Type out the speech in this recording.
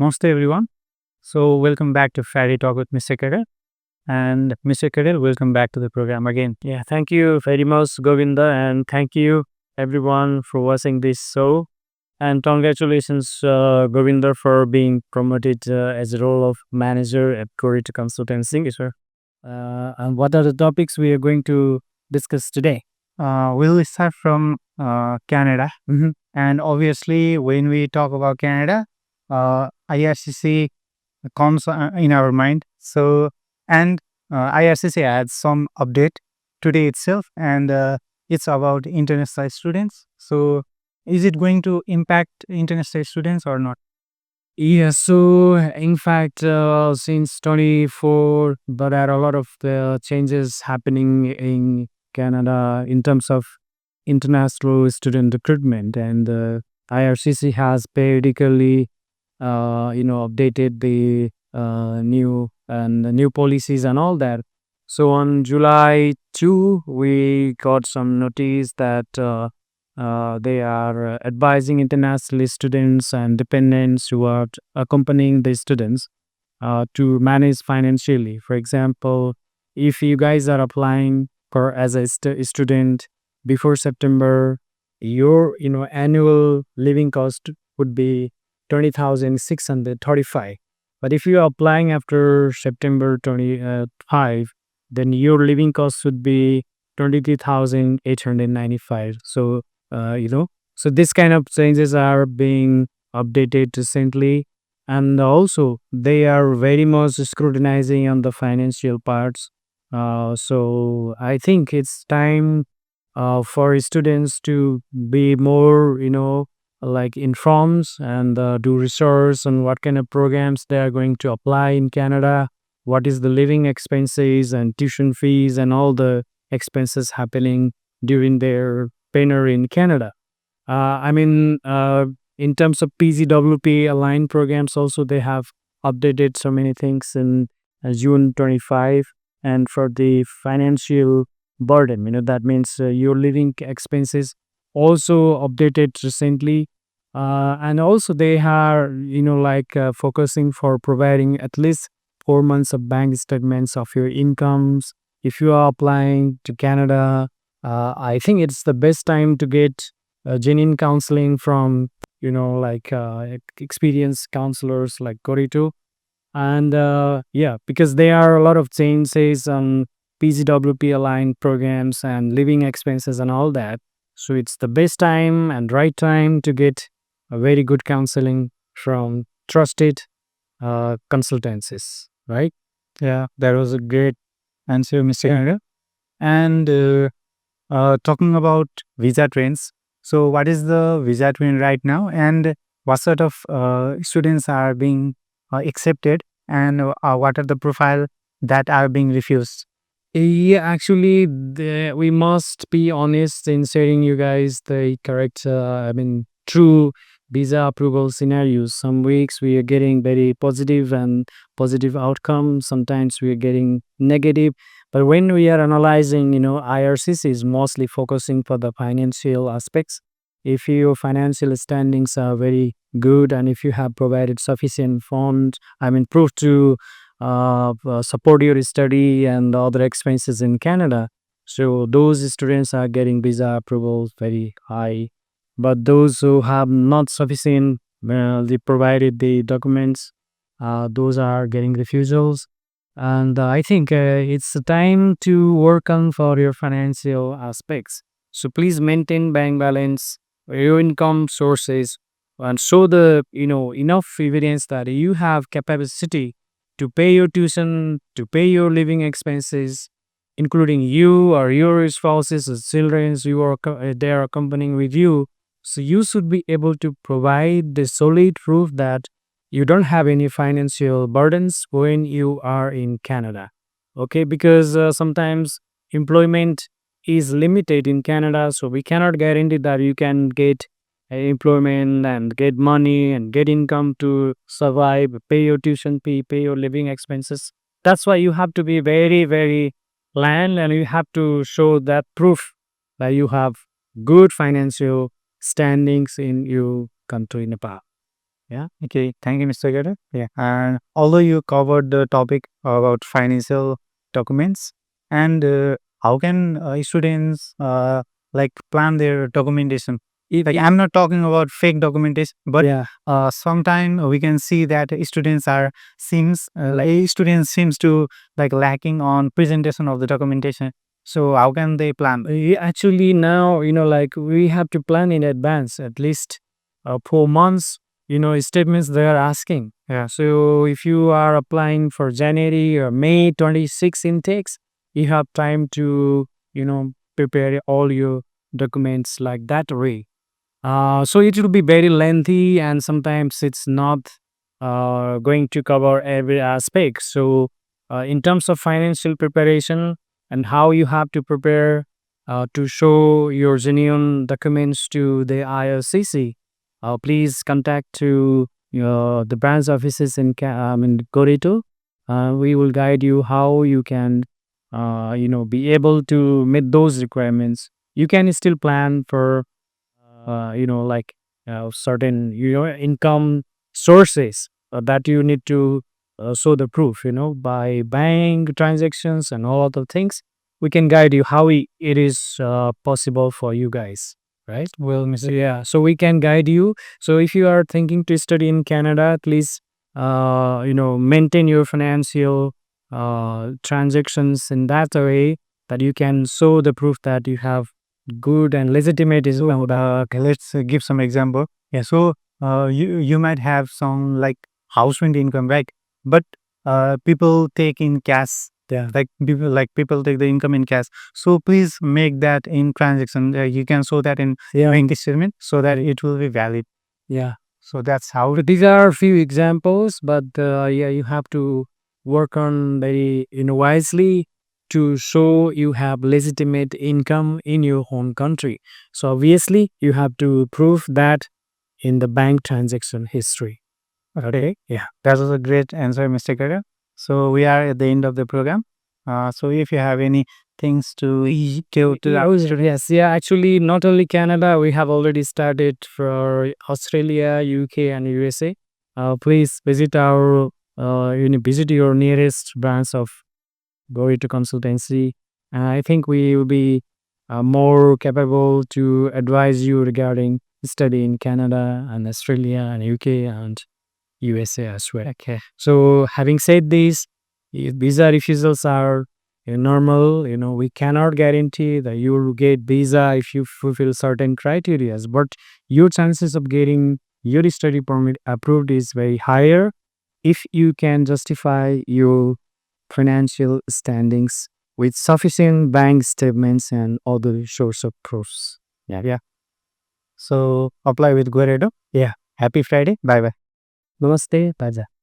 Namaste everyone. So welcome back to FridayTalk with Mr. Kandel. And Mr. Kandel, welcome back to the program again. Yeah, thank you very much, Govinda, and thank you everyone for watching this show. And congratulations, Govinda, for being promoted as a role of manager at Goreto Consultancy, sir. And what are the topics we are going to discuss today? We'll start from Canada. And obviously, when we talk about Canada, IRCC comes in our mind. And IRCC had some update today itself, and it's about international students. So, is it going to impact international students or not? Yeah, so in fact, since 24, there are a lot of changes happening in Canada in terms of international student recruitment, and IRCC has periodically, updated the new policies and all that. So on July 2, we got some notice that they are advising international students and dependents who are accompanying the students to manage financially. For example, if you guys are applying for as a student before September, your annual living cost would be 20,635. But if you are applying after September 25, then your living cost would be 23,895. So so this kind of changes are being updated recently, and also they are very much scrutinizing on the financial parts. So I think it's time for students to be more like informed and do research on what kind of programs they are going to apply in Canada, what is the living expenses and tuition fees and all the expenses happening during their tenure in Canada. In terms of PGWP aligned programs, also they have updated so many things in June 25. And for the financial burden, that means your living expenses also updated recently. And also they are, focusing for providing at least 4 months of bank statements of your incomes. If you are applying to Canada, I think it's the best time to get genuine counseling from experienced counselors like Goreto. And because there are a lot of changes on PGWP aligned programs and living expenses and all that, so it's the best time and right time to get a very good counseling from trusted consultancies, right? Yeah, that was a great answer, Mr. Kanga. And talking about visa trends, so what is the visa trend right now, and what sort of students are being accepted, and what are the profile that are being refused? Yeah, actually, we must be honest in sharing you guys the correct, true visa approval scenarios. Some weeks we are getting very positive and positive outcome. Sometimes we are getting negative. But when we are analyzing, IRCC is mostly focusing for the financial aspects. If your financial standings are very good and if you have provided sufficient funds, proof to support your study and other expenses in Canada. So those students are getting visa approvals very high. But those who have not sufficient, they provided the documents, those are getting refusals. And I think it's time to work on for your financial aspects. So please maintain bank balance, your income sources, and show the enough evidence that you have capacity to pay your tuition, to pay your living expenses, including you or your spouses or children they are accompanying with you. So you should be able to provide the solid proof that you don't have any financial burdens when you are in Canada. Okay, because sometimes employment is limited in Canada, so we cannot guarantee that you can get employment and get money and get income to survive, pay your tuition fee, pay your living expenses. That's why you have to be very, very planned and you have to show that proof that you have good financial standings in your country, Nepal. Yeah. Okay. Thank you, Mr. Gada. Yeah. And although you covered the topic about financial documents and how can students like plan their documentation? Like I'm not talking about fake documentation, but Yeah. sometimes we can see that students are seems like students seems to like lacking on presentation of the documentation. So how can they plan? Actually, now, like we have to plan in advance, at least 4 months, statements they are asking. Yeah. So if you are applying for January or May 26 intakes, you have time to, prepare all your documents like that way. So it will be very lengthy, and sometimes it's not going to cover every aspect. So, in terms of financial preparation and how you have to prepare to show your genuine documents to the IRCC, please contact to the branch offices in Goreto. We will guide you how you can, be able to meet those requirements. You can still plan for like certain income sources that you need to show the proof by bank transactions and all other things. We can guide you how it is possible for you guys, right? Well, So Mr. yeah, so we can guide you. So if you are thinking to study in Canada, please maintain your financial transactions in that way that you can show the proof that you have good and legitimate is well. Okay, let's give some example. Yeah, so you might have some like house rent income, right? But people take in cash. Yeah, like people take the income in cash. So please make that in transaction. You can show that in bank statement so that it will be valid. Yeah. So that's how. So these are a few examples, but yeah, you have to work on very wisely to show you have legitimate income in your home country. So obviously, you have to prove that in the bank transaction history. Okay, Yeah. that was a great answer, Mr. Kara. So we are at the end of the program. So if you have any things to tell to Yeah, our yes, yeah. Actually, not only Canada, we have already started for Australia, UK, and USA. Please visit our visit your nearest branch of Goreto Consultancy. And I think we will be more capable to advise you regarding study in Canada and Australia and UK and USA as well. Okay. So, having said this, visa refusals are normal. We cannot guarantee that you will get visa if you fulfill certain criteria, but your chances of getting your study permit approved is very higher if you can justify your financial standings with sufficient bank statements and other source of proofs. Yeah. Yeah. So apply with Goredo. Yeah. Happy Friday. Bye bye. Namaste. Bye.